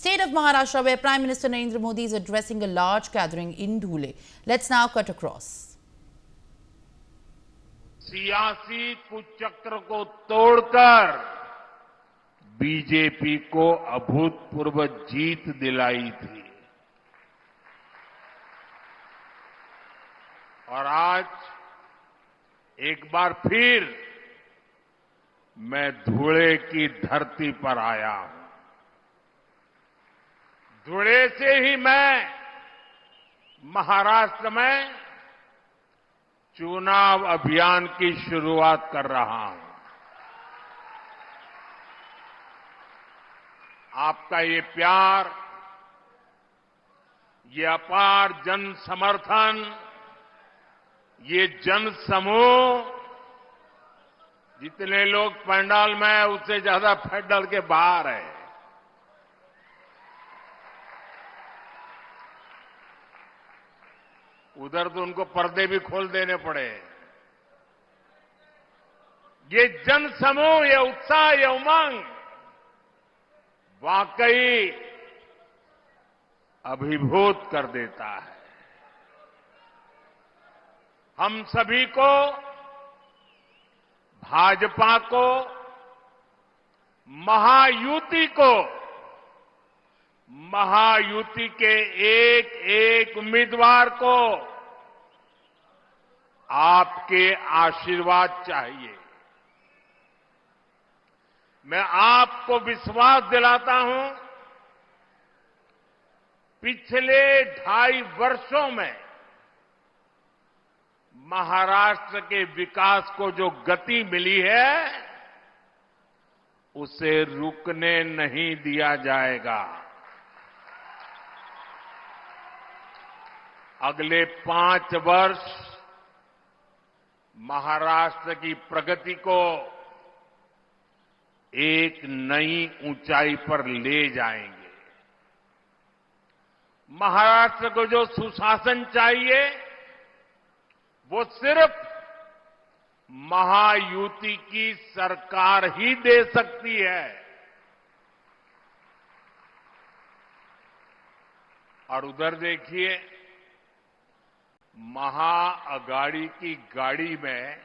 State of Maharashtra, where Prime Minister Narendra Modi is addressing a large gathering in Dhule. Let's now cut across. सियासी कुचक्र को तोड़कर BJP को अभूतपूर्व जीत दिलाई थी और आज एक बार फिर मैं धुले की धरती पर आया हूं। धुले से ही मैं महाराष्ट्र में चुनाव अभियान की शुरुआत कर रहा हूं। आपका ये प्यार, ये अपार जन समर्थन, ये जन समूह, जितने लोग पंडाल में हैं उससे ज्यादा पंडाल के बाहर है। उधर तो उनको पर्दे भी खोल देने पड़े। ये जन समूह, ये उत्साह, ये उमंग वाकई अभिभूत कर देता है। हम सभी को, भाजपा को, महायुति को, महायुति के एक एक उम्मीदवार को आपके आशीर्वाद चाहिए। मैं आपको विश्वास दिलाता हूं, पिछले 2.5 वर्षों में महाराष्ट्र के विकास को जो गति मिली है, उसे रुकने नहीं दिया जाएगा। अगले 5 वर्ष महाराष्ट्र की प्रगति को एक नई ऊंचाई पर ले जाएंगे। महाराष्ट्र को जो सुशासन चाहिए, वो सिर्फ महायुति की सरकार ही दे सकती है। और उधर देखिए, महाअगाड़ी की गाड़ी में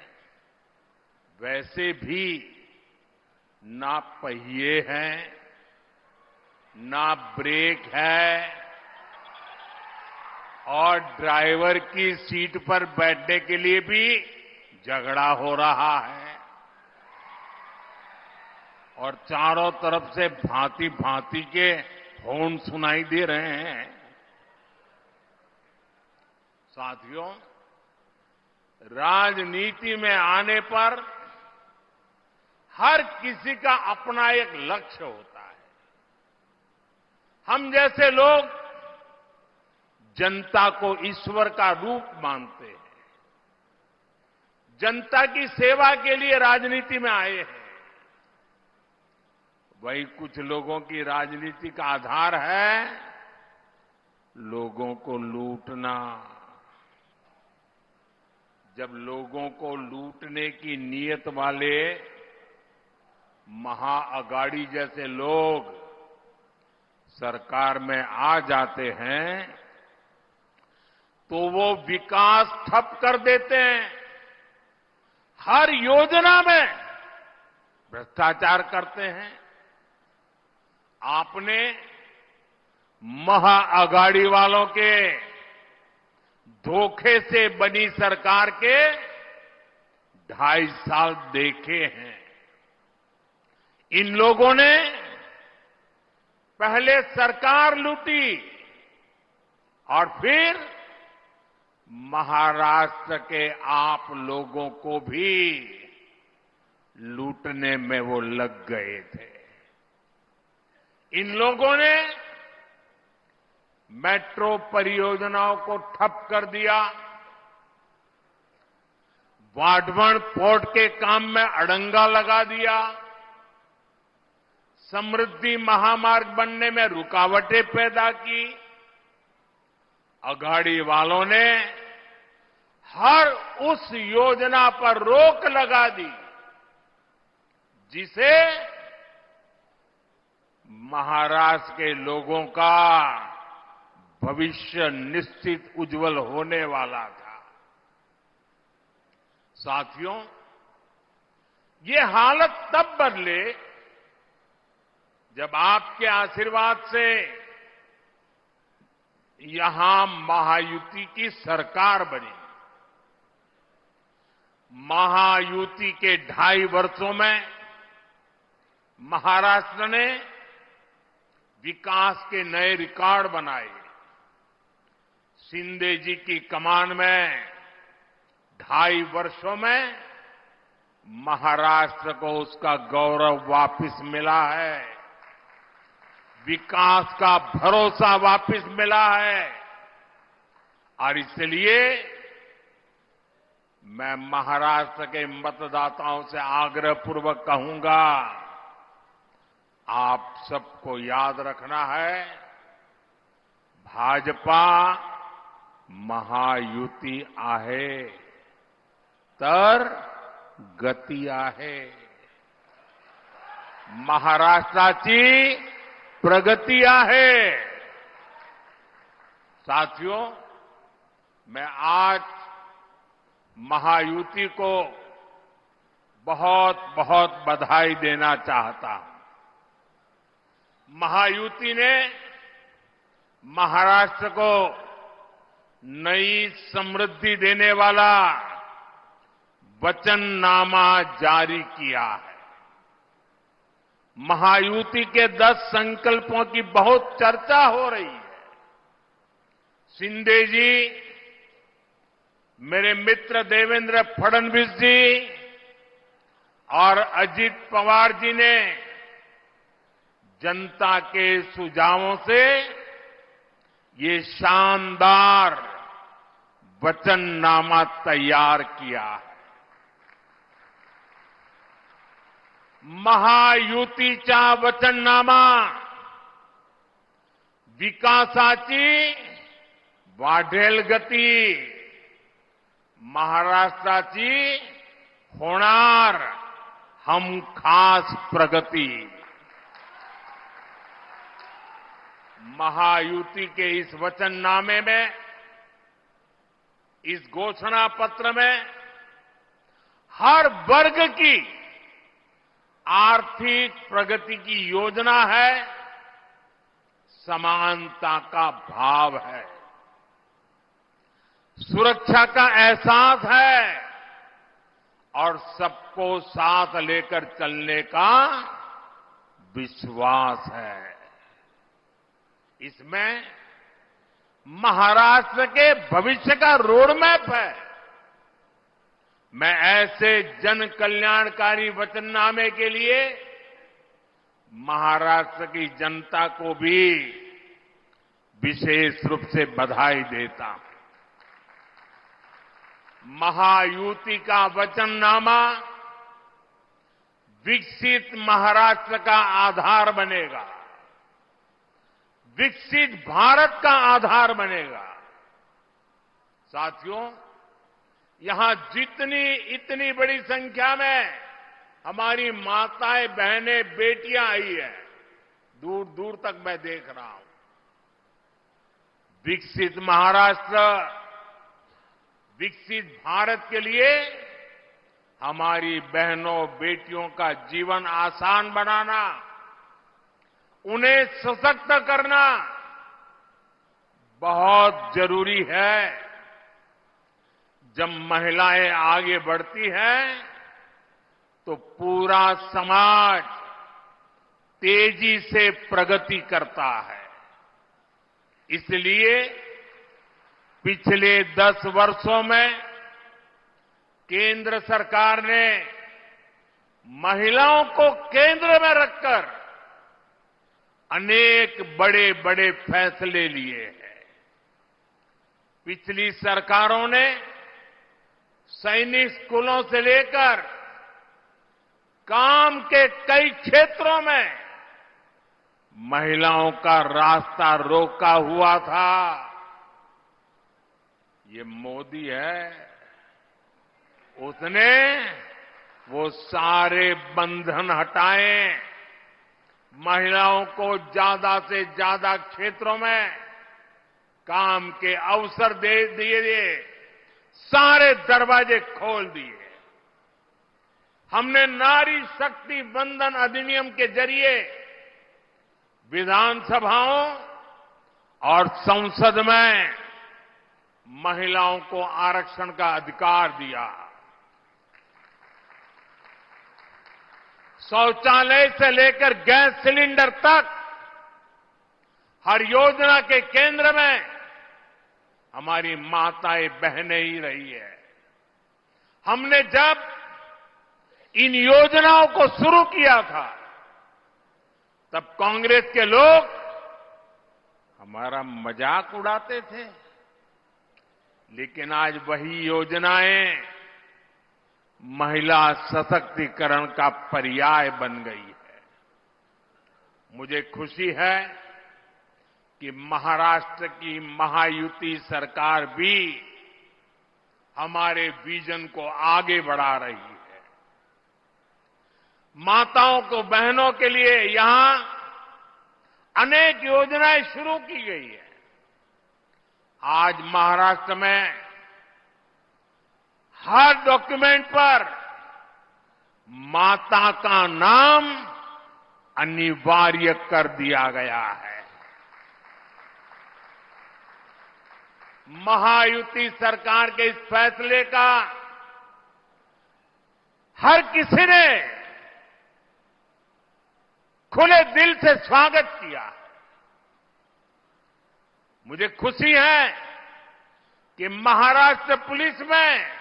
वैसे भी ना पहिए हैं, ना ब्रेक है और ड्राइवर की सीट पर बैठने के लिए भी झगड़ा हो रहा है। और चारों तरफ से भांति भांति के हॉर्न सुनाई दे रहे हैं। साथियों, राजनीति में आने पर हर किसी का अपना एक लक्ष्य होता है। हम जैसे लोग जनता को ईश्वर का रूप मानते हैं, जनता की सेवा के लिए राजनीति में आए हैं। वही कुछ लोगों की राजनीति का आधार है लोगों को लूटना। जब लोगों को लूटने की नीयत वाले महाअगाड़ी जैसे लोग सरकार में आ जाते हैं, तो वो विकास ठप कर देते हैं। हर योजना में भ्रष्टाचार करते हैं। आपने महाअगाड़ी वालों के धोखे से बनी सरकार के 2.5 साल देखे हैं। इन लोगों ने पहले सरकार लूटी और फिर महाराष्ट्र के आप लोगों को भी लूटने में वो लग गए थे। इन लोगों ने मेट्रो परियोजनाओं को ठप कर दिया, वाढवण पोर्ट के काम में अड़ंगा लगा दिया, समृद्धि महामार्ग बनने में रुकावटें पैदा की। अघाड़ी वालों ने हर उस योजना पर रोक लगा दी जिसे महाराष्ट्र के लोगों का भविष्य निश्चित उज्जवल होने वाला था। साथियों, ये हालत तब बदले जब आपके आशीर्वाद से यहां महायुति की सरकार बनी। महायुति के 2.5 वर्षों में महाराष्ट्र ने विकास के नए रिकॉर्ड बनाए। शिंदे जी की कमान में 2.5 वर्षों में महाराष्ट्र को उसका गौरव वापस मिला है, विकास का भरोसा वापस मिला है। और इसलिए मैं महाराष्ट्र के मतदाताओं से आग्रहपूर्वक कहूंगा, आप सबको याद रखना है, भाजपा महायुती आहे तर गती आहे, महाराष्ट्राची प्रगती आहे। साथियों, मैं आज महायुति को बहुत बहुत बधाई देना चाहता हूं। महायुति ने महाराष्ट्र को नई समृद्धि देने वाला वचननामा जारी किया है। महायुति के 10 संकल्पों की बहुत चर्चा हो रही है। शिंदे जी, मेरे मित्र देवेंद्र फडणवीस जी और अजित पवार जी ने जनता के सुझावों से ये शानदार वचननामा तैयार किया है। महायुतीचा वचननामा विकासाची वाढेल गती, महाराष्ट्राची होणार हमखास प्रगती। महायुति के इस वचननामे में, इस घोषणा पत्र में हर वर्ग की आर्थिक प्रगति की योजना है, समानता का भाव है, सुरक्षा का एहसास है और सबको साथ लेकर चलने का विश्वास है। इसमें महाराष्ट्र के भविष्य का रोडमैप है। मैं ऐसे जन कल्याणकारी वचननामे के लिए महाराष्ट्र की जनता को भी विशेष रूप से बधाई देता हूं। महायुति का वचननामा विकसित महाराष्ट्र का आधार बनेगा, विकसित भारत का आधार बनेगा। साथियों, यहां इतनी बड़ी संख्या में हमारी माताएं, बहनें, बेटियां आई है, दूर दूर तक मैं देख रहा हूं। विकसित महाराष्ट्र, विकसित भारत के लिए हमारी बहनों, बेटियों का जीवन आसान बनाना, उन्हें सशक्त करना बहुत जरूरी है। जब महिलाएं आगे बढ़ती हैं तो पूरा समाज तेजी से प्रगति करता है। इसलिए पिछले 10 वर्षों में केंद्र सरकार ने महिलाओं को केंद्र में रखकर अनेक बड़े बड़े फैसले लिए हैं। पिछली सरकारों ने सैनिक स्कूलों से लेकर काम के कई क्षेत्रों में महिलाओं का रास्ता रोका हुआ था। ये मोदी है, उसने वो सारे बंधन हटाए, महिलाओं को ज्यादा से ज्यादा क्षेत्रों में काम के अवसर दे दिए, सारे दरवाजे खोल दिए। हमने नारी शक्ति वंदन अधिनियम के जरिए विधानसभाओं और संसद में महिलाओं को आरक्षण का अधिकार दिया। शौचालय से लेकर गैस सिलेंडर तक हर योजना के केंद्र में हमारी माताएं बहनें ही रही है। हमने जब इन योजनाओं को शुरू किया था तब कांग्रेस के लोग हमारा मजाक उड़ाते थे, लेकिन आज वही योजनाएं महिला सशक्तिकरण का पर्याय बन गई है। मुझे खुशी है कि महाराष्ट्र की महायुति सरकार भी हमारे विजन को आगे बढ़ा रही है। माताओं को, बहनों के लिए यहां अनेक योजनाएं शुरू की गई है। आज महाराष्ट्र में हर डॉक्यूमेंट पर माता का नाम अनिवार्य कर दिया गया है। महायुति सरकार के इस फैसले का हर किसी ने खुले दिल से स्वागत किया। मुझे खुशी है कि महाराष्ट्र पुलिस में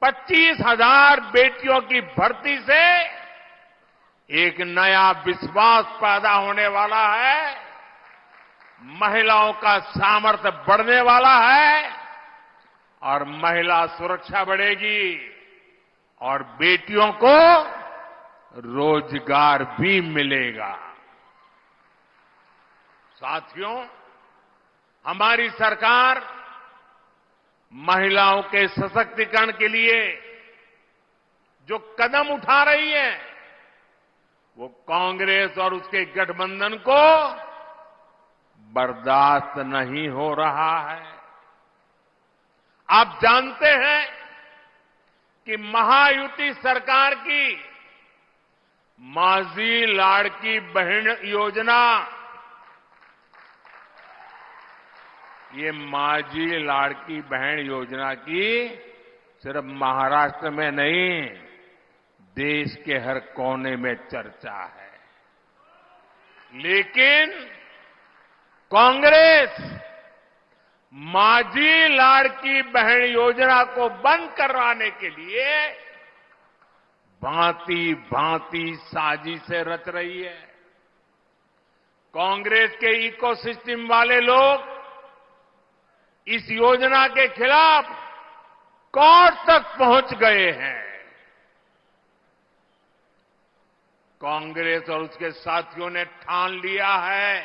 25,000 बेटियों की भर्ती से एक नया विश्वास पैदा होने वाला है, महिलाओं का सामर्थ्य बढ़ने वाला है और महिला सुरक्षा बढ़ेगी और बेटियों को रोजगार भी मिलेगा। साथियों, हमारी सरकार महिलाओं के सशक्तिकरण के लिए जो कदम उठा रही है वो कांग्रेस और उसके गठबंधन को बर्दाश्त नहीं हो रहा है। आप जानते हैं कि महायुति सरकार की माझी लाड़की बहन योजना, ये माझी लाड़की बहन योजना की सिर्फ महाराष्ट्र में नहीं, देश के हर कोने में चर्चा है। लेकिन कांग्रेस माझी लाड़की बहन योजना को बंद करवाने के लिए भांति भांति साजिशें रच रही है। कांग्रेस के इकोसिस्टम वाले लोग इस योजना के खिलाफ कोर्ट तक पहुंच गए हैं। कांग्रेस और उसके साथियों ने ठान लिया है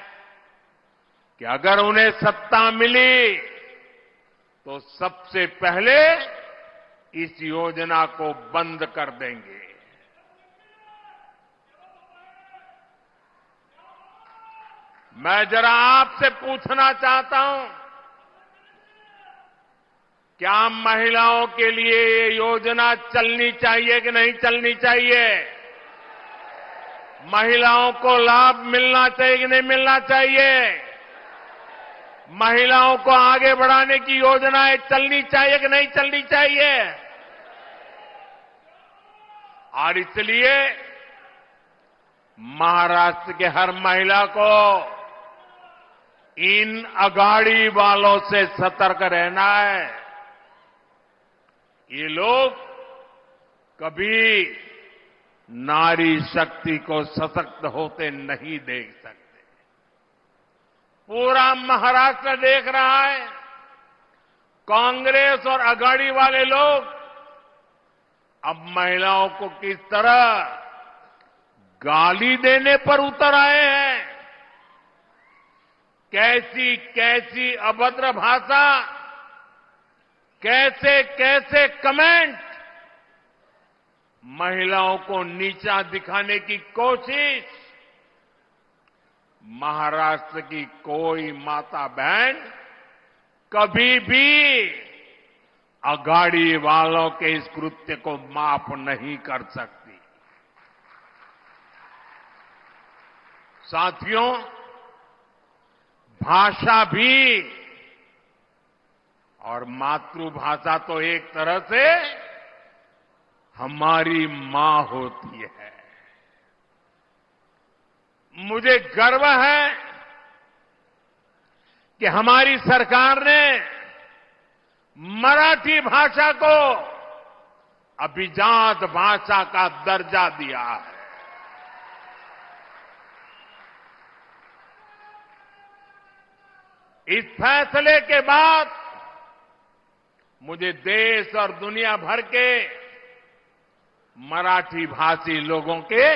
कि अगर उन्हें सत्ता मिली तो सबसे पहले इस योजना को बंद कर देंगे। मैं जरा आपसे पूछना चाहता हूं, क्या महिलाओं के लिए ये योजना चलनी चाहिए कि नहीं चलनी चाहिए? महिलाओं को लाभ मिलना चाहिए कि नहीं मिलना चाहिए? महिलाओं को आगे बढ़ाने की योजनाएं चलनी चाहिए कि नहीं चलनी चाहिए? और इसलिए महाराष्ट्र के हर महिला को इन अगाड़ी वालों से सतर्क रहना है। ये लोग कभी नारी शक्ति को सशक्त होते नहीं देख सकते। पूरा महाराष्ट्र देख रहा है कांग्रेस और अगाड़ी वाले लोग अब महिलाओं को किस तरह गाली देने पर उतर आए हैं। कैसी कैसी अभद्र भाषा, कैसे कैसे कमेंट, महिलाओं को नीचा दिखाने की कोशिश महाराष्ट्र की कोई माता बहन कभी भी अघाड़ी वालों के इस कृत्य को माफ नहीं कर सकती। साथियों, भाषा भी और मातृभाषा तो एक तरह से हमारी मां होती है। मुझे गर्व है कि हमारी सरकार ने मराठी भाषा को अभिजात भाषा का दर्जा दिया है। इस फैसले के बाद मुझे देश और दुनिया भर के मराठी भाषी लोगों के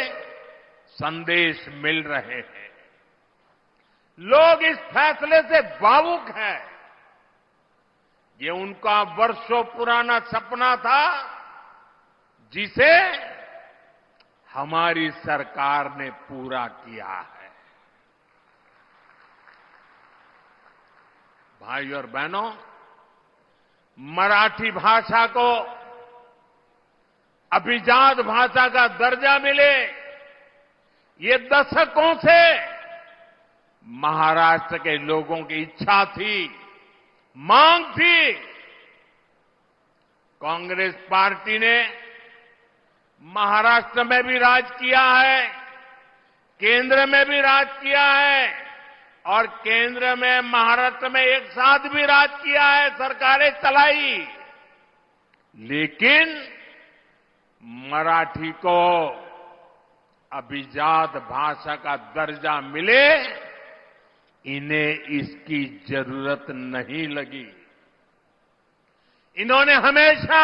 संदेश मिल रहे हैं। लोग इस फैसले से भावुक हैं। ये उनका वर्षों पुराना सपना था, जिसे हमारी सरकार ने पूरा किया है। भाई और बहनों, मराठी भाषा को अभिजात भाषा का दर्जा मिले, ये दशकों से महाराष्ट्र के लोगों की इच्छा थी, मांग थी। कांग्रेस पार्टी ने महाराष्ट्र में भी राज किया है, केंद्र में भी राज किया है और केंद्र में महाराष्ट्र में एक साथ भी राज किया है, सरकारें चलाई। लेकिन मराठी को अभिजात भाषा का दर्जा मिले, इन्हें इसकी जरूरत नहीं लगी। इन्होंने हमेशा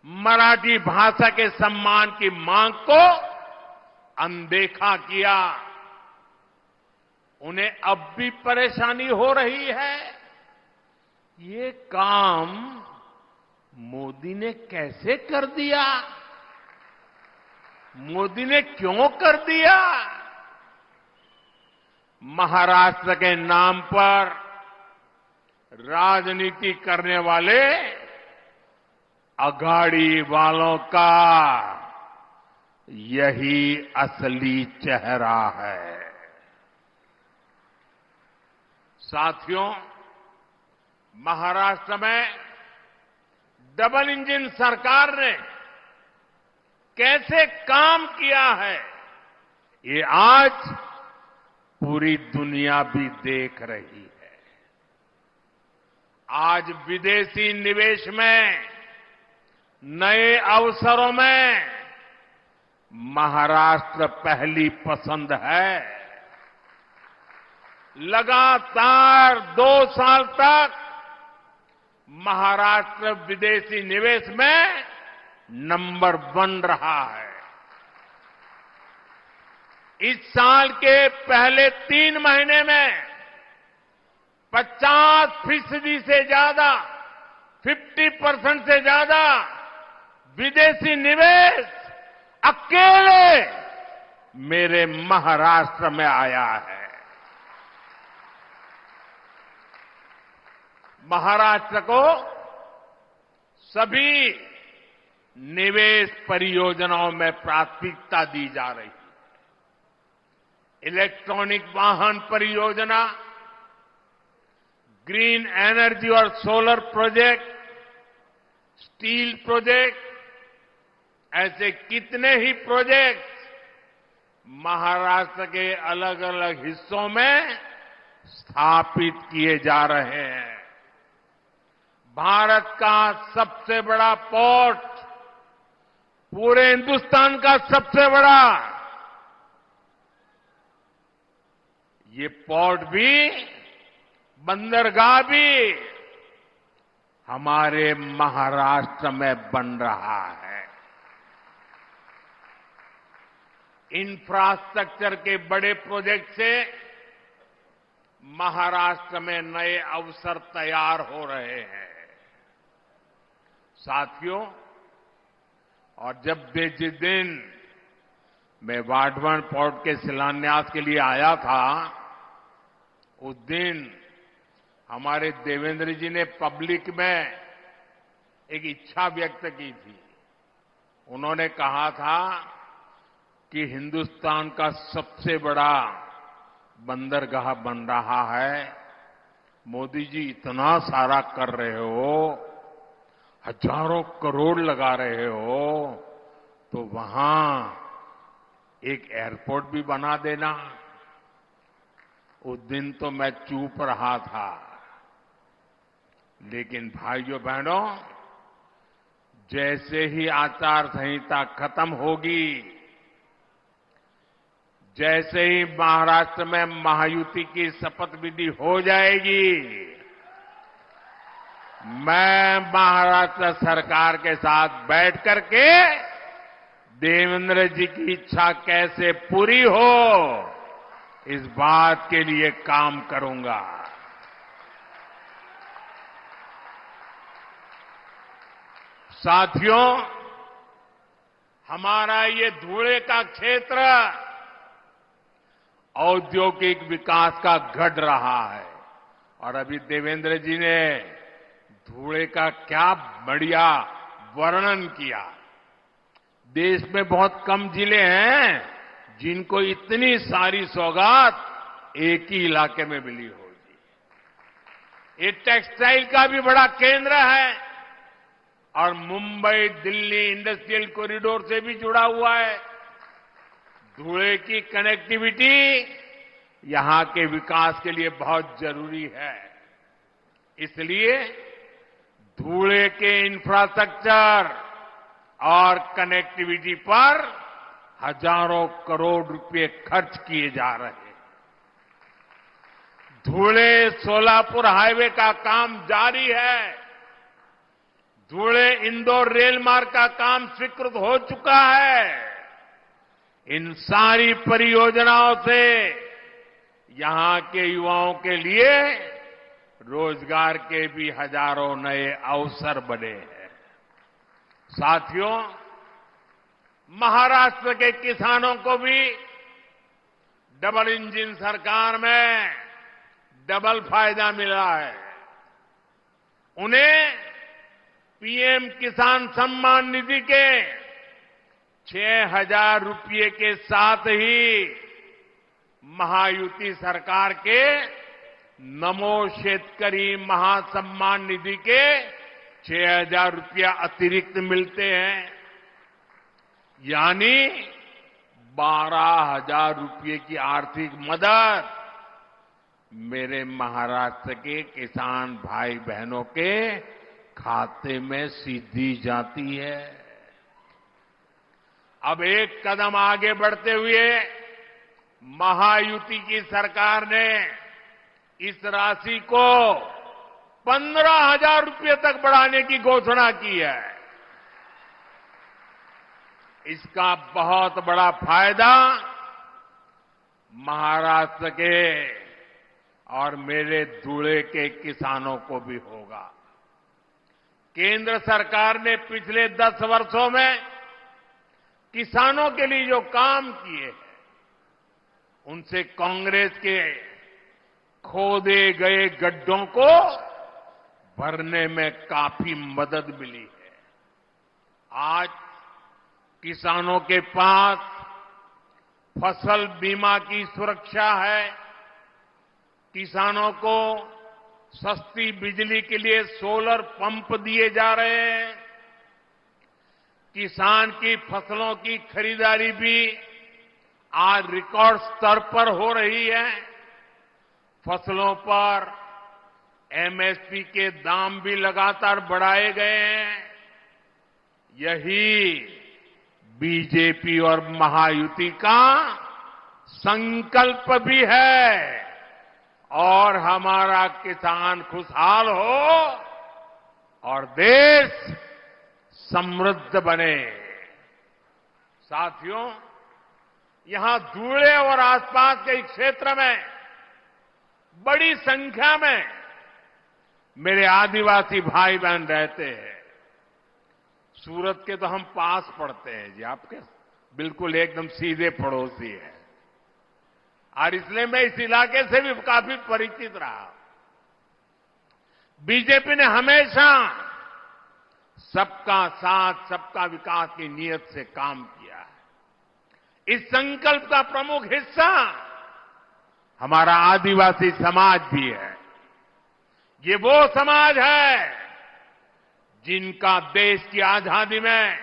मराठी भाषा के सम्मान की मांग को अनदेखा किया। उन्हें अब भी परेशानी हो रही है। ये काम मोदी ने कैसे कर दिया? मोदी ने क्यों कर दिया? महाराष्ट्र के नाम पर राजनीति करने वाले अघाड़ी वालों का यही असली चेहरा है। साथियों, महाराष्ट्र में डबल इंजन सरकार ने कैसे काम किया है, ये आज पूरी दुनिया भी देख रही है। आज विदेशी निवेश में, नए अवसरों में महाराष्ट्र पहली पसंद है। लगातार 2 साल तक महाराष्ट्र विदेशी निवेश में नंबर 1 रहा है। इस साल के पहले 3 महीने में 50% से ज्यादा, 50% से ज्यादा विदेशी निवेश अकेले मेरे महाराष्ट्र में आया है। महाराष्ट्र को सभी निवेश परियोजनाओं में प्राथमिकता दी जा रही है। इलेक्ट्रॉनिक वाहन परियोजना, ग्रीन एनर्जी और सोलर प्रोजेक्ट, स्टील प्रोजेक्ट, ऐसे कितने ही प्रोजेक्ट महाराष्ट्र के अलग अलग हिस्सों में स्थापित किए जा रहे हैं। भारत का सबसे बड़ा पोर्ट, पूरे हिंदुस्तान का सबसे बड़ा, ये पोर्ट भी, बंदरगाह भी हमारे महाराष्ट्र में बन रहा है। इंफ्रास्ट्रक्चर के बड़े प्रोजेक्ट से महाराष्ट्र में नए अवसर तैयार हो रहे हैं। साथियों, और जिस दिन मैं वाढवण पोर्ट के शिलान्यास के लिए आया था, उस दिन हमारे देवेंद्र जी ने पब्लिक में एक इच्छा व्यक्त की थी। उन्होंने कहा था कि हिंदुस्तान का सबसे बड़ा बंदरगाह बन रहा है, मोदी जी इतना सारा कर रहे हो, हजारों करोड़ लगा रहे हो, तो वहां एक एयरपोर्ट भी बना देना। उस दिन तो मैं चुप रहा था, लेकिन भाइयों बहनों, जैसे ही आचार संहिता खत्म होगी, जैसे ही महाराष्ट्र में महायुति की शपथ विधि हो जाएगी, मैं महाराष्ट्र सरकार के साथ बैठ करके देवेंद्र जी की इच्छा कैसे पूरी हो, इस बात के लिए काम करूंगा। साथियों, हमारा ये धुले का क्षेत्र औद्योगिक विकास का गढ़ रहा है, और अभी देवेंद्र जी ने धुले का क्या बढ़िया वर्णन किया। देश में बहुत कम जिले हैं जिनको इतनी सारी सौगात एक ही इलाके में मिली होगी। ये टेक्सटाइल का भी बड़ा केंद्र है और मुंबई दिल्ली इंडस्ट्रियल कॉरिडोर से भी जुड़ा हुआ है। धुले की कनेक्टिविटी यहां के विकास के लिए बहुत जरूरी है। इसलिए धुले के इंफ्रास्ट्रक्चर और कनेक्टिविटी पर हजारों करोड़ रुपए खर्च किए जा रहे हैं। धुले सोलापुर हाईवे का काम जारी है। धुले इंदौर रेल मार्ग का काम स्वीकृत हो चुका है। इन सारी परियोजनाओं से यहां के युवाओं के लिए रोजगार के भी हजारों नए अवसर बने हैं। साथियों, महाराष्ट्र के किसानों को भी डबल इंजन सरकार में डबल फायदा मिला है। उन्हें पीएम किसान सम्मान निधि के 6,000 रुपये के साथ ही महायुति सरकार के नमो शेतकरी महासम्मान निधि के 6,000 रुपया अतिरिक्त मिलते हैं, यानी 12,000 रुपये की आर्थिक मदद मेरे महाराष्ट्र के किसान भाई बहनों के खाते में सीधी जाती है। अब एक कदम आगे बढ़ते हुए महायुति की सरकार ने इस राशि को 15,000 रुपये तक बढ़ाने की घोषणा की है। इसका बहुत बड़ा फायदा महाराष्ट्र के और मेरे धुले के किसानों को भी होगा। केंद्र सरकार ने पिछले 10 वर्षों में किसानों के लिए जो काम किए हैं, उनसे कांग्रेस के खोदे गए गड्ढों को भरने में काफी मदद मिली है। आज किसानों के पास फसल बीमा की सुरक्षा है। किसानों को सस्ती बिजली के लिए सोलर पंप दिए जा रहे हैं। किसान की फसलों की खरीदारी भी आज रिकॉर्ड स्तर पर हो रही है। फसलों पर एमएसपी के दाम भी लगातार बढ़ाए गए हैं। यही बीजेपी और महायुति का संकल्प भी है, और हमारा किसान खुशहाल हो और देश समृद्ध बने। साथियों, यहां धुले और आसपास के क्षेत्र में बड़ी संख्या में मेरे आदिवासी भाई बहन रहते हैं। सूरत के तो हम पास पड़ते हैं जी, आपके बिल्कुल एकदम सीधे पड़ोसी है और इसलिए मैं इस इलाके से भी काफी परिचित रहा। बीजेपी ने हमेशा सबका साथ सबका विकास की नीयत से काम किया है। इस संकल्प का प्रमुख हिस्सा हमारा आदिवासी समाज भी है। ये वो समाज है जिनका देश की आजादी में,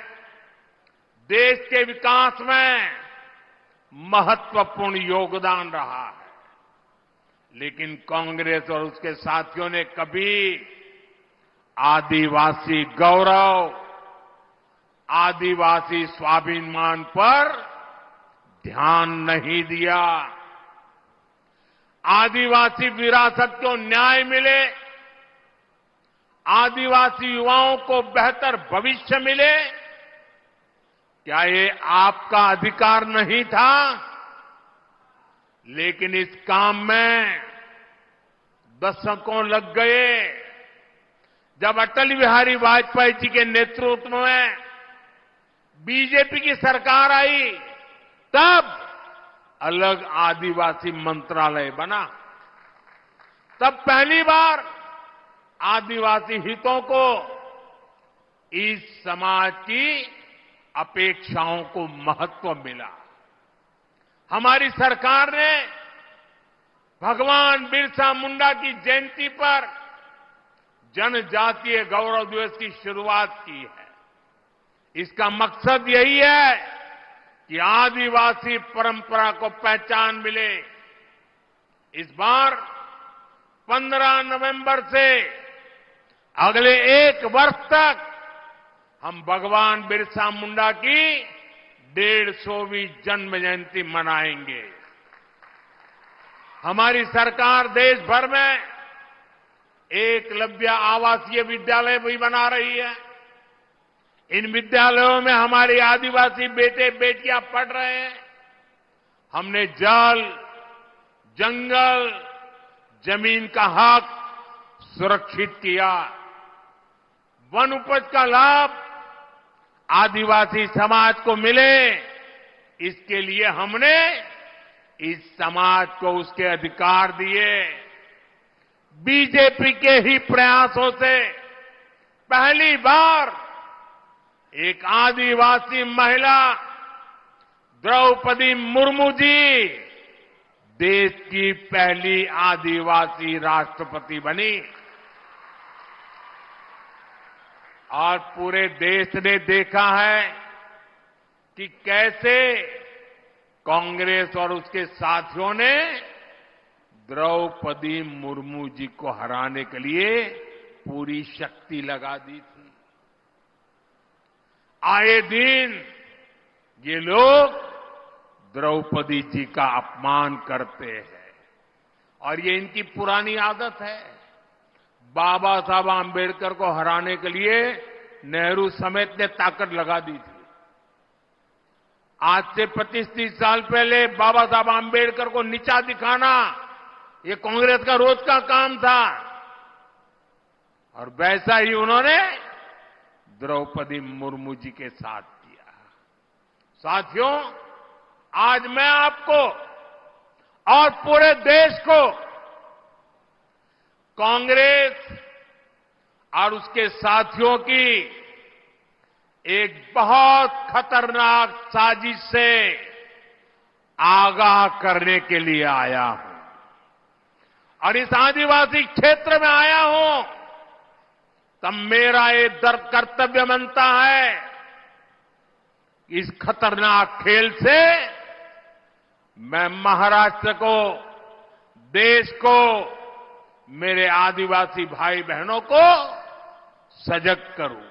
देश के विकास में महत्वपूर्ण योगदान रहा है। लेकिन कांग्रेस और उसके साथियों ने कभी आदिवासी गौरव, आदिवासी स्वाभिमान पर ध्यान नहीं दिया। आदिवासी विरासत को न्याय मिले, आदिवासी युवाओं को बेहतर भविष्य मिले, क्या ये आपका अधिकार नहीं था? लेकिन इस काम में दशकों लग गए। जब अटल बिहारी वाजपेयी जी के नेतृत्व में बीजेपी की सरकार आई, तब अलग आदिवासी मंत्रालय बना। तब पहली बार आदिवासी हितों को, इस समाज की अपेक्षाओं को महत्व मिला। हमारी सरकार ने भगवान बिरसा मुंडा की जयंती पर जनजातीय गौरव दिवस की शुरुआत की है। इसका मकसद यही है कि आदिवासी परंपरा को पहचान मिले। इस बार 15 नवंबर से अगले 1 वर्ष तक हम भगवान बिरसा मुंडा की 150वीं जन्म जयंती मनाएंगे। हमारी सरकार देश भर में एकलव्य आवासीय विद्यालय भी बना रही है। इन विद्यालयों में हमारे आदिवासी बेटे बेटियां पढ़ रहे हैं। हमने जल, जंगल, जमीन का हक सुरक्षित किया। वन उपज का लाभ आदिवासी समाज को मिले, इसके लिए हमने इस समाज को उसके अधिकार दिए। बीजेपी के ही प्रयासों से पहली बार एक आदिवासी महिला द्रौपदी मुर्मू जी देश की पहली आदिवासी राष्ट्रपति बनी। और पूरे देश ने देखा है कि कैसे कांग्रेस और उसके साथियों ने द्रौपदी मुर्मू जी को हराने के लिए पूरी शक्ति लगा दी थी। आए दिन ये लोग द्रौपदी जी का अपमान करते हैं और ये इनकी पुरानी आदत है। बाबा साहब आंबेडकर को हराने के लिए नेहरू समेत ने ताकत लगा दी थी। आज से 25-30 साल पहले बाबा साहब आंबेडकर को नीचा दिखाना ये कांग्रेस का रोज का काम था और वैसा ही उन्होंने द्रौपदी मुर्मू जी के साथ किया। साथियों, आज मैं आपको और पूरे देश को कांग्रेस और उसके साथियों की एक बहुत खतरनाक साजिश से आगाह करने के लिए आया हूं और इस आदिवासी क्षेत्र में आया हूं तब मेरा ये कर्तव्य बनता है इस खतरनाक खेल से मैं महाराष्ट्र को, देश को, मेरे आदिवासी भाई बहनों को सजग करूं।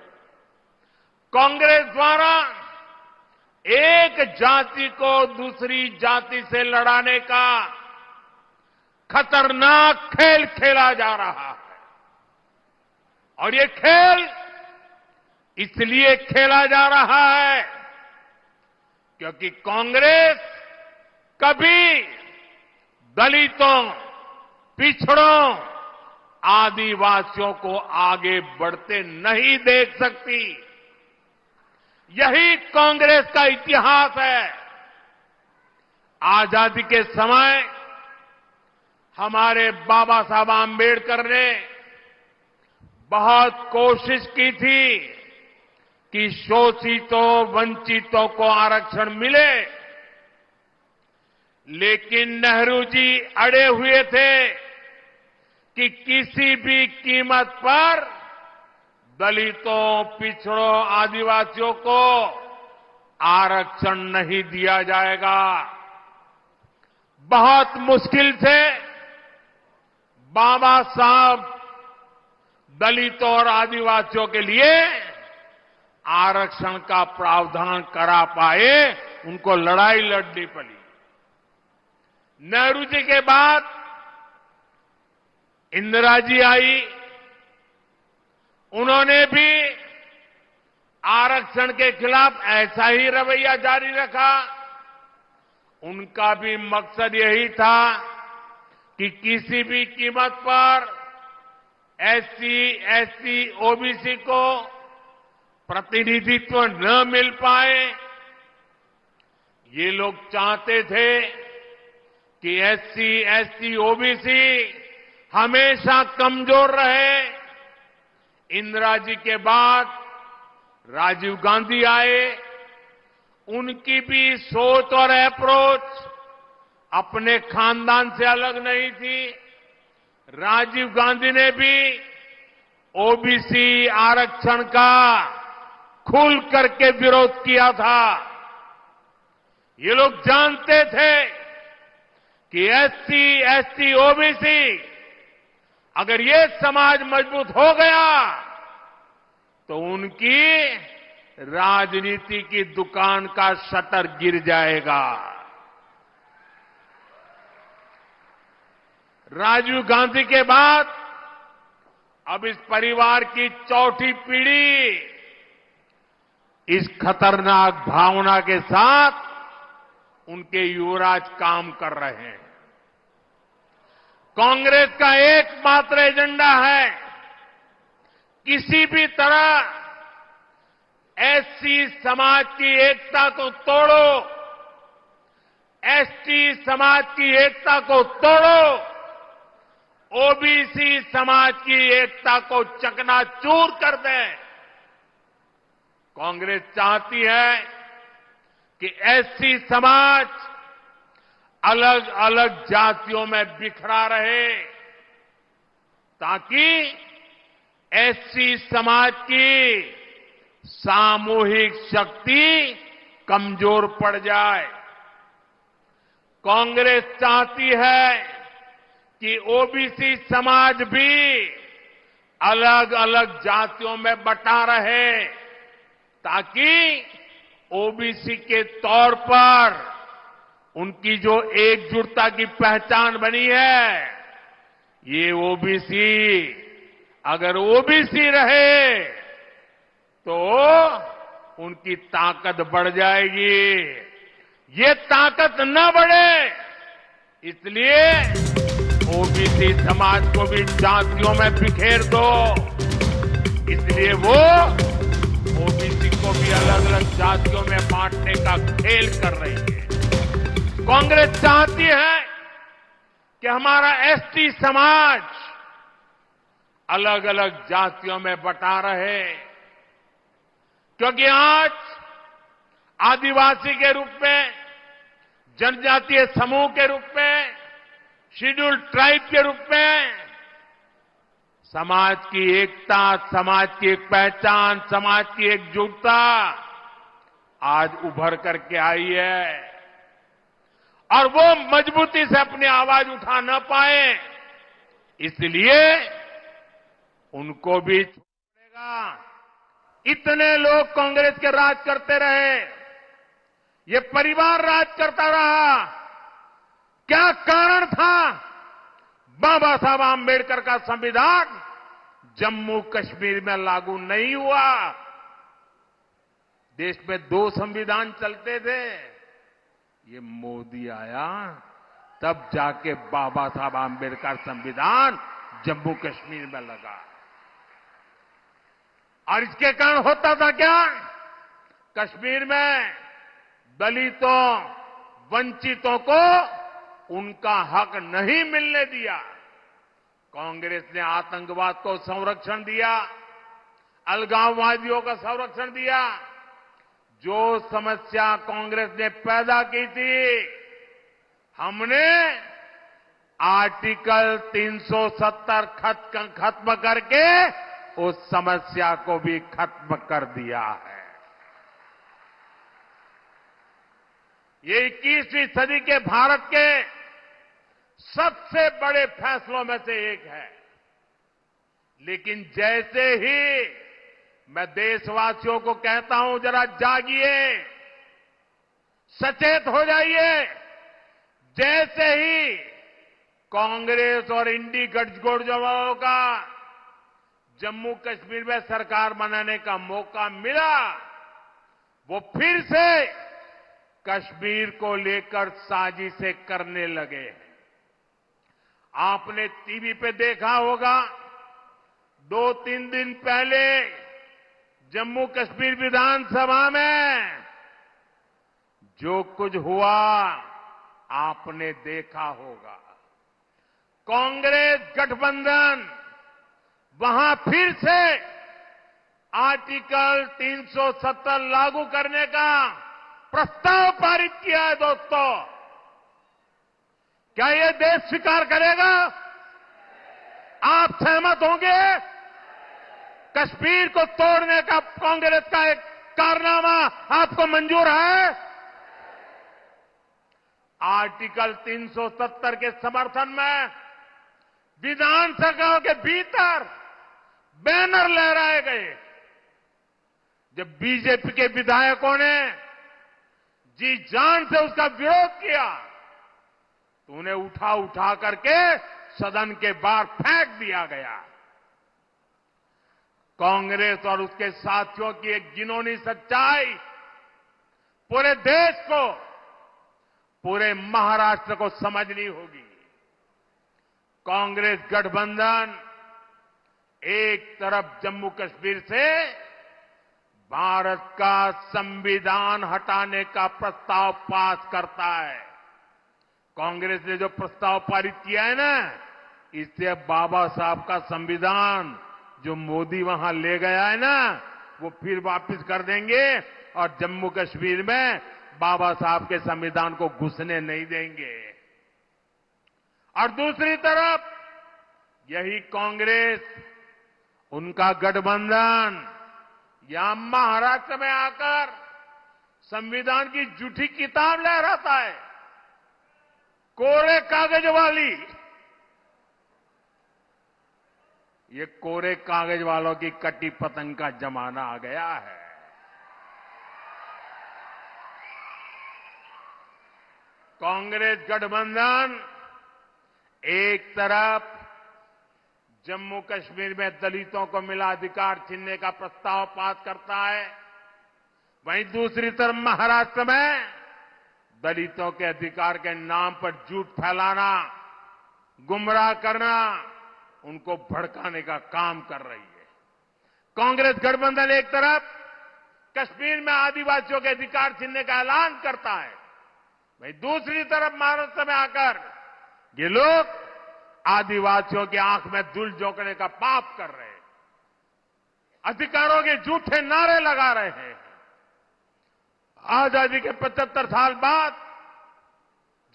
कांग्रेस द्वारा एक जाति को दूसरी जाति से लड़ाने का खतरनाक खेल खेला जा रहा है और ये खेल इसलिए खेला जा रहा है क्योंकि कांग्रेस कभी दलितों, पिछड़ों, आदिवासियों को आगे बढ़ते नहीं देख सकती। यही कांग्रेस का इतिहास है। आजादी के समय हमारे बाबा साहब आम्बेडकर ने बहुत कोशिश की थी कि शोषितों वंचितों को आरक्षण मिले, लेकिन नेहरू जी अड़े हुए थे कि किसी भी कीमत पर दलितों, पिछड़ों, आदिवासियों को आरक्षण नहीं दिया जाएगा। बहुत मुश्किल से बाबा साहब दलितों और आदिवासियों के लिए आरक्षण का प्रावधान करा पाए, उनको लड़ाई लड़नी पड़ी। नेहरू जी के बाद इंदिरा जी आई, उन्होंने भी आरक्षण के खिलाफ ऐसा ही रवैया जारी रखा। उनका भी मकसद यही था कि किसी भी कीमत पर एससी, एसटी, ओबीसी को प्रतिनिधित्व न मिल पाए। ये लोग चाहते थे कि एससी, एसटी, ओबीसी हमेशा कमजोर रहे। इंदिरा जी के बाद राजीव गांधी आए, उनकी भी सोच और अप्रोच अपने खानदान से अलग नहीं थी। राजीव गांधी ने भी ओबीसी आरक्षण का खुल करके विरोध किया था। ये लोग जानते थे कि एससी, एसटी, ओबीसी अगर ये समाज मजबूत हो गया तो उनकी राजनीति की दुकान का शटर गिर जाएगा। राजीव गांधी के बाद अब इस परिवार की चौथी पीढ़ी इस खतरनाक भावना के साथ उनके युवराज काम कर रहे हैं। कांग्रेस का एकमात्र एजेंडा है किसी भी तरह एससी समाज की एकता को तोड़ो, एसटी समाज की एकता को तोड़ो, ओबीसी समाज की एकता को चकनाचूर कर दें। कांग्रेस चाहती है कि एससी समाज अलग अलग जातियों में बिखरा रहे, ताकि एससी समाज की सामूहिक शक्ति कमजोर पड़ जाए। कांग्रेस चाहती है कि ओबीसी समाज भी अलग अलग जातियों में बटा रहे, ताकि ओबीसी के तौर पर उनकी जो एकजुटता की पहचान बनी है, ये ओबीसी अगर ओबीसी रहे तो उनकी ताकत बढ़ जाएगी। ये ताकत न बढ़े, इसलिए ओबीसी समाज को भी जातियों में बिखेर दो। इसलिए वो ओबीसी को भी अलग अलग जातियों में बांटने का खेल कर रही है। कांग्रेस चाहती है कि हमारा एसटी समाज अलग अलग जातियों में बटा रहे, क्योंकि आज आदिवासी के रूप में, जनजातीय समूह के रूप में, शेड्यूल्ड ट्राइब के रूप में समाज की एकता, समाज की एक पहचान, समाज की एकजुटता आज उभर करके आई है। और वो मजबूती से अपनी आवाज उठा न पाए, इसलिए उनको भी छोड़ेगा। इतने लोग कांग्रेस के राज करते रहे, ये परिवार राज करता रहा। क्या कारण था? बाबा साहब आम्बेडकर का संविधान जम्मू कश्मीर में लागू नहीं हुआ। देश में 2 संविधान चलते थे। ये मोदी आया तब जाके बाबा साहब आम्बेडकर संविधान जम्मू कश्मीर में लगा। और इसके कारण होता था क्या? कश्मीर में दलितों, वंचितों को उनका हक नहीं मिलने दिया। कांग्रेस ने आतंकवाद को संरक्षण दिया, अलगाववादियों का संरक्षण दिया। जो समस्या कांग्रेस ने पैदा की थी, हमने आर्टिकल 370 खत्म करके उस समस्या को भी खत्म कर दिया है। ये 21वीं सदी के भारत के सबसे बड़े फैसलों में से एक है। लेकिन जैसे ही मैं देशवासियों को कहता हूं, जरा जागिए, सचेत हो जाइए। जैसे ही कांग्रेस और इंडी गठजोड़ों का जम्मू कश्मीर में सरकार बनाने का मौका मिला, वो फिर से कश्मीर को लेकर साजिशें करने लगे हैं। आपने टीवी पे देखा होगा, 2-3 दिन पहले जम्मू कश्मीर विधानसभा में जो कुछ हुआ आपने देखा होगा। कांग्रेस गठबंधन वहां फिर से आर्टिकल 370 लागू करने का प्रस्ताव पारित किया है। दोस्तों, क्या यह देश स्वीकार करेगा? आप सहमत होंगे? कश्मीर को तोड़ने का कांग्रेस का एक कारनामा आपको मंजूर है? आर्टिकल 370 के समर्थन में विधानसभा के भीतर बैनर लहराए गए। जब बीजेपी के विधायकों ने जी जान से उसका विरोध किया तो उन्हें उठा करके सदन के बाहर फेंक दिया गया। कांग्रेस और उसके साथियों की एक घिनौनी सच्चाई पूरे देश को, पूरे महाराष्ट्र को समझनी होगी। कांग्रेस गठबंधन एक तरफ जम्मू कश्मीर से भारत का संविधान हटाने का प्रस्ताव पास करता है। कांग्रेस ने जो प्रस्ताव पारित किया है ना, इससे बाबा साहब का संविधान जो मोदी वहां ले गया है ना, वो फिर वापस कर देंगे और जम्मू कश्मीर में बाबा साहब के संविधान को घुसने नहीं देंगे। और दूसरी तरफ यही कांग्रेस, उनका गठबंधन यहां महाराष्ट्र में आकर संविधान की झूठी किताब लहराता है, कोरे कागज वाली। ये कोरे कागज वालों की कटी पतंग का जमाना आ गया है। कांग्रेस गठबंधन एक तरफ जम्मू कश्मीर में दलितों को मिला अधिकार छीनने का प्रस्ताव पास करता है, वहीं दूसरी तरफ महाराष्ट्र में दलितों के अधिकार के नाम पर झूठ फैलाना, गुमराह करना, उनको भड़काने का काम कर रही है। कांग्रेस गठबंधन एक तरफ कश्मीर में आदिवासियों के अधिकार छीनने का ऐलान करता है, वहीं दूसरी तरफ महाराष्ट्र में आकर ये लोग आदिवासियों की आंख में धूल झोंकने का पाप कर रहे हैं, अधिकारों के झूठे नारे लगा रहे हैं। आजादी के 75 साल बाद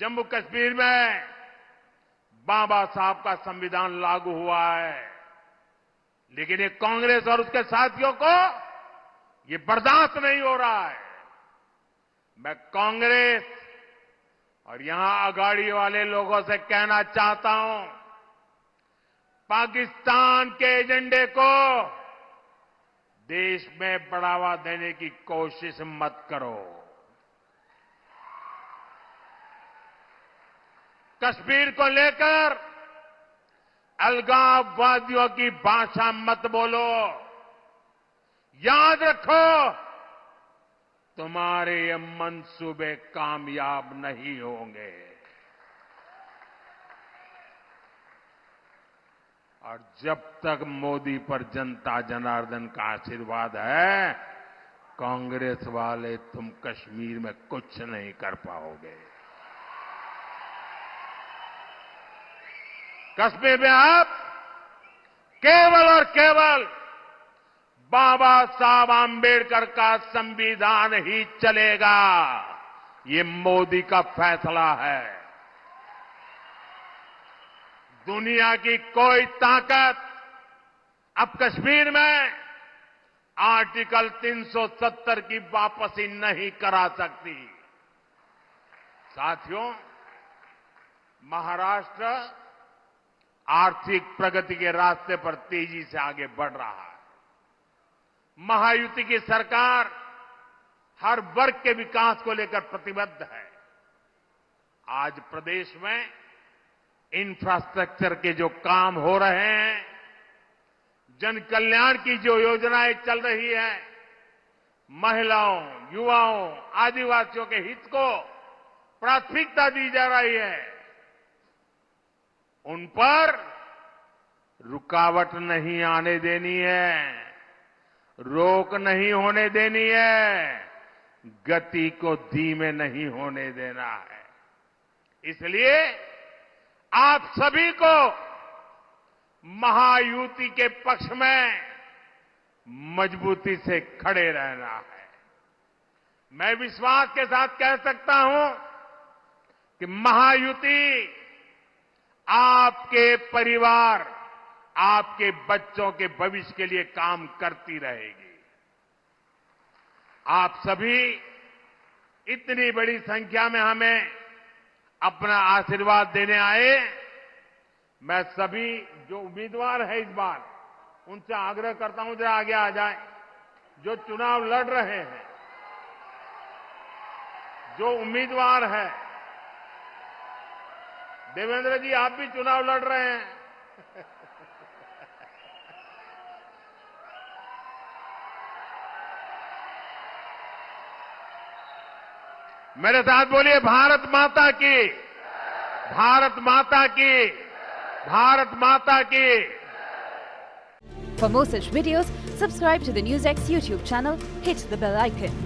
जम्मू कश्मीर में बाबा साहब का संविधान लागू हुआ है, लेकिन ये कांग्रेस और उसके साथियों को ये बर्दाश्त नहीं हो रहा है। मैं कांग्रेस और यहां अगाड़ी वाले लोगों से कहना चाहता हूं, पाकिस्तान के एजेंडे को देश में बढ़ावा देने की कोशिश मत करो। कश्मीर को लेकर अलगाववादियों की भाषा मत बोलो। याद रखो, तुम्हारे ये मंसूबे कामयाब नहीं होंगे। और जब तक मोदी पर जनता जनार्दन का आशीर्वाद है, कांग्रेस वाले तुम कश्मीर में कुछ नहीं कर पाओगे। कश्मीर में आप केवल और केवल बाबा साहब आम्बेडकर का संविधान ही चलेगा। ये मोदी का फैसला है। दुनिया की कोई ताकत अब कश्मीर में आर्टिकल 370 की वापसी नहीं करा सकती। साथियों, महाराष्ट्र आर्थिक प्रगति के रास्ते पर तेजी से आगे बढ़ रहा है। महायुति की सरकार हर वर्ग के विकास को लेकर प्रतिबद्ध है। आज प्रदेश में इंफ्रास्ट्रक्चर के जो काम हो रहे हैं, जन कल्याण की जो योजनाएं चल रही है, महिलाओं, युवाओं, आदिवासियों के हित को प्राथमिकता दी जा रही है, उन पर रुकावट नहीं आने देनी है, रोक नहीं होने देनी है, गति को धीमे नहीं होने देना है। इसलिए आप सभी को महायुति के पक्ष में मजबूती से खड़े रहना है। मैं विश्वास के साथ कह सकता हूं कि महायुति आपके परिवार, आपके बच्चों के भविष्य के लिए काम करती रहेगी। आप सभी इतनी बड़ी संख्या में हमें अपना आशीर्वाद देने आए। मैं सभी जो उम्मीदवार है इस बार, उनसे आग्रह करता हूं जरा आगे आ जाए। जो चुनाव लड़ रहे हैं, जो उम्मीदवार है, देवेंद्र जी आप भी चुनाव लड़ रहे हैं। मेरे साथ बोलिए, भारत माता की, भारत माता की, भारत माता की। For more such videos, subscribe to the NewsX YouTube channel, hit the bell icon.